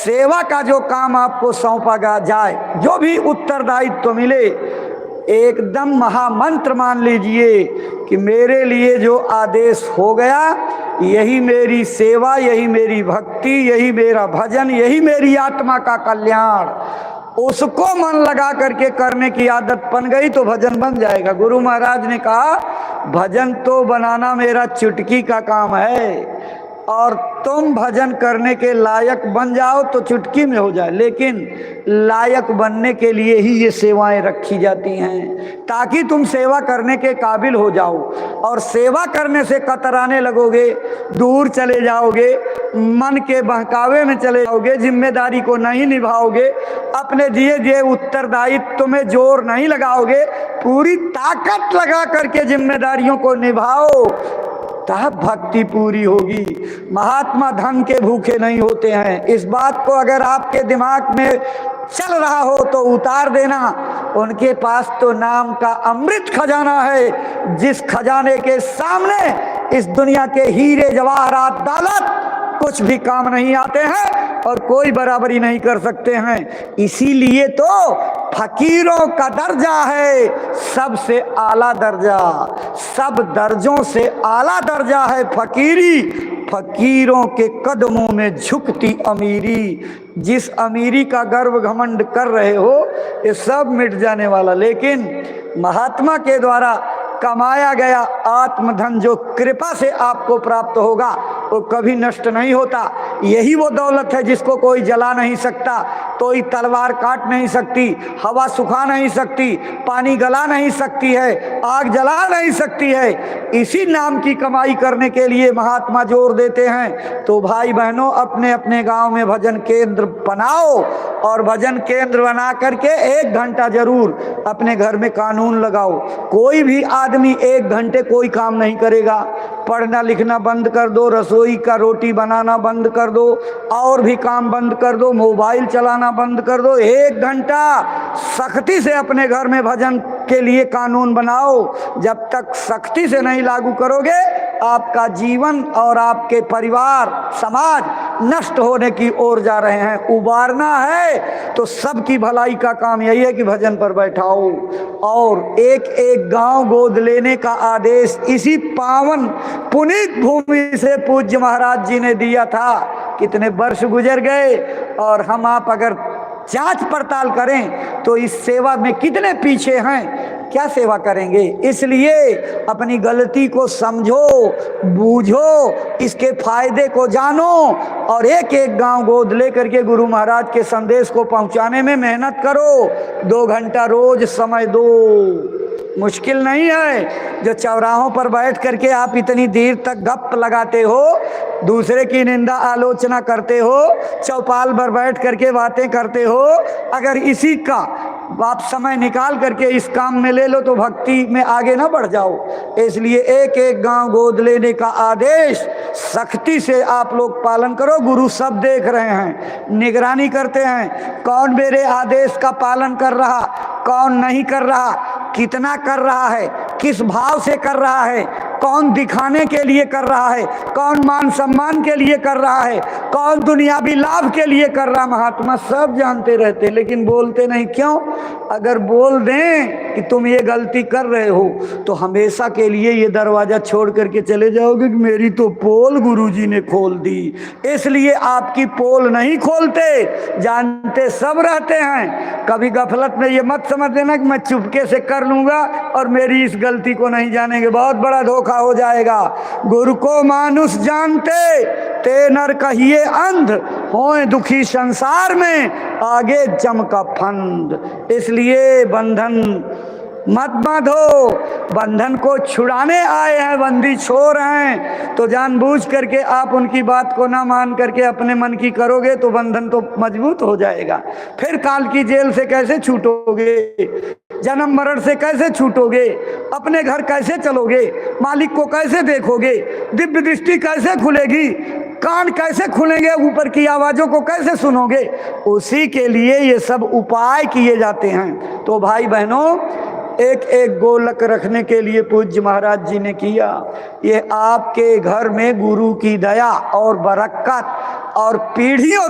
सेवा का जो काम आपको सौंपा जाए, जो भी उत्तरदायित्व मिले, एकदम महामंत्र मान लीजिए कि मेरे लिए जो आदेश हो गया, यही मेरी सेवा, यही मेरी भक्ति, यही मेरा भजन, यही मेरी आत्मा का कल्याण। उसको मन लगा करके करने की आदत बन गई तो भजन बन जाएगा। गुरु महाराज ने कहा भजन तो बनाना मेरा चुटकी का काम है, और तुम भजन करने के लायक बन जाओ तो चुटकी में हो जाए, लेकिन लायक बनने के लिए ही ये सेवाएं रखी जाती हैं, ताकि तुम सेवा करने के काबिल हो जाओ। और सेवा करने से कतराने लगोगे, दूर चले जाओगे, मन के बहकावे में चले जाओगे, जिम्मेदारी को नहीं निभाओगे, अपने दिए उत्तरदायित्व में जोर नहीं लगाओगे, पूरी ताकत लगा करके जिम्मेदारियों को निभाओ, तब भक्ति पूरी होगी। महात्मा धन के भूखे नहीं होते हैं। इस बात को अगर आपके दिमाग में चल रहा हो तो उतार देना। उनके पास तो नाम का अमृत खजाना है, जिस खजाने के सामने इस दुनिया के हीरे जवाहरात दौलत कुछ भी काम नहीं आते हैं और कोई बराबरी नहीं कर सकते हैं। इसीलिए तो फकीरों का दर्जा है सबसे आला दर्जा, सब दर्जों से आला दर्जा है फकीरी। फकीरों के कदमों में झुकती अमीरी। जिस अमीरी का गर्व घमंड कर रहे हो ये सब मिट जाने वाला, लेकिन महात्मा के द्वारा कमाया गया आत्मधन जो कृपा से आपको प्राप्त होगा वो कभी नष्ट नहीं होता। यही वो दौलत है जिसको कोई जला नहीं सकता, कोई तलवार काट नहीं सकती, हवा सुखा नहीं सकती, पानी गला नहीं सकती है, आग जला नहीं सकती है। इसी नाम की कमाई करने के लिए महात्मा जोर देते हैं। तो भाई बहनों, अपने अपने गांव में भजन केंद्र बनाओ और भजन केंद्र बना करके 1 घंटा जरूर अपने घर में कानून लगाओ। कोई भी आदमी 1 घंटे कोई काम नहीं करेगा। पढ़ना लिखना बंद कर दो, रसोई का रोटी बनाना बंद कर दो, और भी काम बंद कर दो, मोबाइल चलाना बंद कर दो। 1 घंटा सख्ती से अपने घर में भजन के लिए कानून बनाओ। जब तक सख्ती से नहीं लागू करोगे आपका जीवन और आपके परिवार समाज नष्ट होने की ओर जा रहे हैं। उबारना है तो सबकी भलाई का काम यही है कि भजन पर बैठाओ। और एक एक गांव गोद लेने का आदेश इसी पावन पुनीत भूमि से पूज्य महाराज जी ने दिया था। कितने वर्ष गुजर गए और हम आप अगर जांच पड़ताल करें तो इस सेवा में कितने पीछे हैं, क्या सेवा करेंगे। इसलिए अपनी गलती को समझो, बूझो, इसके फायदे को जानो और एक एक गांव गोद लेकर के गुरु महाराज के संदेश को पहुंचाने में मेहनत करो। 2 घंटा रोज समय दो। मुश्किल नहीं है। जो चौराहों पर बैठ करके आप इतनी देर तक गप लगाते हो, दूसरे की निंदा आलोचना करते हो, चौपाल पर बैठ करके बातें करते हो, अगर इसी का आप समय निकाल करके इस काम में ले लो तो भक्ति में आगे ना बढ़ जाओ। इसलिए एक एक गांव गोद लेने का आदेश सख्ती से आप लोग पालन करो। गुरु सब देख रहे हैं, निगरानी करते हैं, कौन मेरे आदेश का पालन कर रहा, कौन नहीं कर रहा, कितना कर रहा है, किस भाव से कर रहा है, कौन दिखाने के लिए कर रहा है, कौन मान सम्मान के लिए कर रहा है, कौन दुनियावी लाभ के लिए कर रहा। महात्मा सब जानते रहते लेकिन बोलते नहीं। क्यों? अगर बोल दें कि तुम ये गलती कर रहे हो तो हमेशा के लिए ये दरवाजा छोड़ करके चले जाओगे कि मेरी तो पोल गुरुजी ने खोल दी। इसलिए आपकी पोल नहीं खोलते, जानते सब रहते हैं। कभी गफलत में ये मत समझ लेना कि मैं चुपके से कर लूंगा और मेरी इस गलती को नहीं जानेंगे, बहुत बड़ा धोखा हो जाएगा। गुरु को मानुष जानते ते नर कहिए अंध, होए दुखी संसार में आगे जम का फंद। इसलिए बंधन मत बांधो। बंधन को छुड़ाने आए हैं, बंदी छोर हैं, तो जानबूझ करके आप उनकी बात को ना मान करके अपने मन की करोगे तो बंधन तो मजबूत हो जाएगा। फिर काल की जेल से कैसे छूटोगे, जन्म मरण से कैसे छूटोगे, अपने घर कैसे चलोगे, मालिक को कैसे देखोगे, दिव्य दृष्टि कैसे खुलेगी, कान कैसे खुलेंगे, ऊपर की आवाज़ों को कैसे सुनोगे। उसी के लिए ये सब उपाय किए जाते हैं। तो भाई बहनों, एक एक गोलक रखने के लिए पूज्य महाराज जी ने किया। ये आपके घर में गुरु की दया और बरकत और पीढ़ियों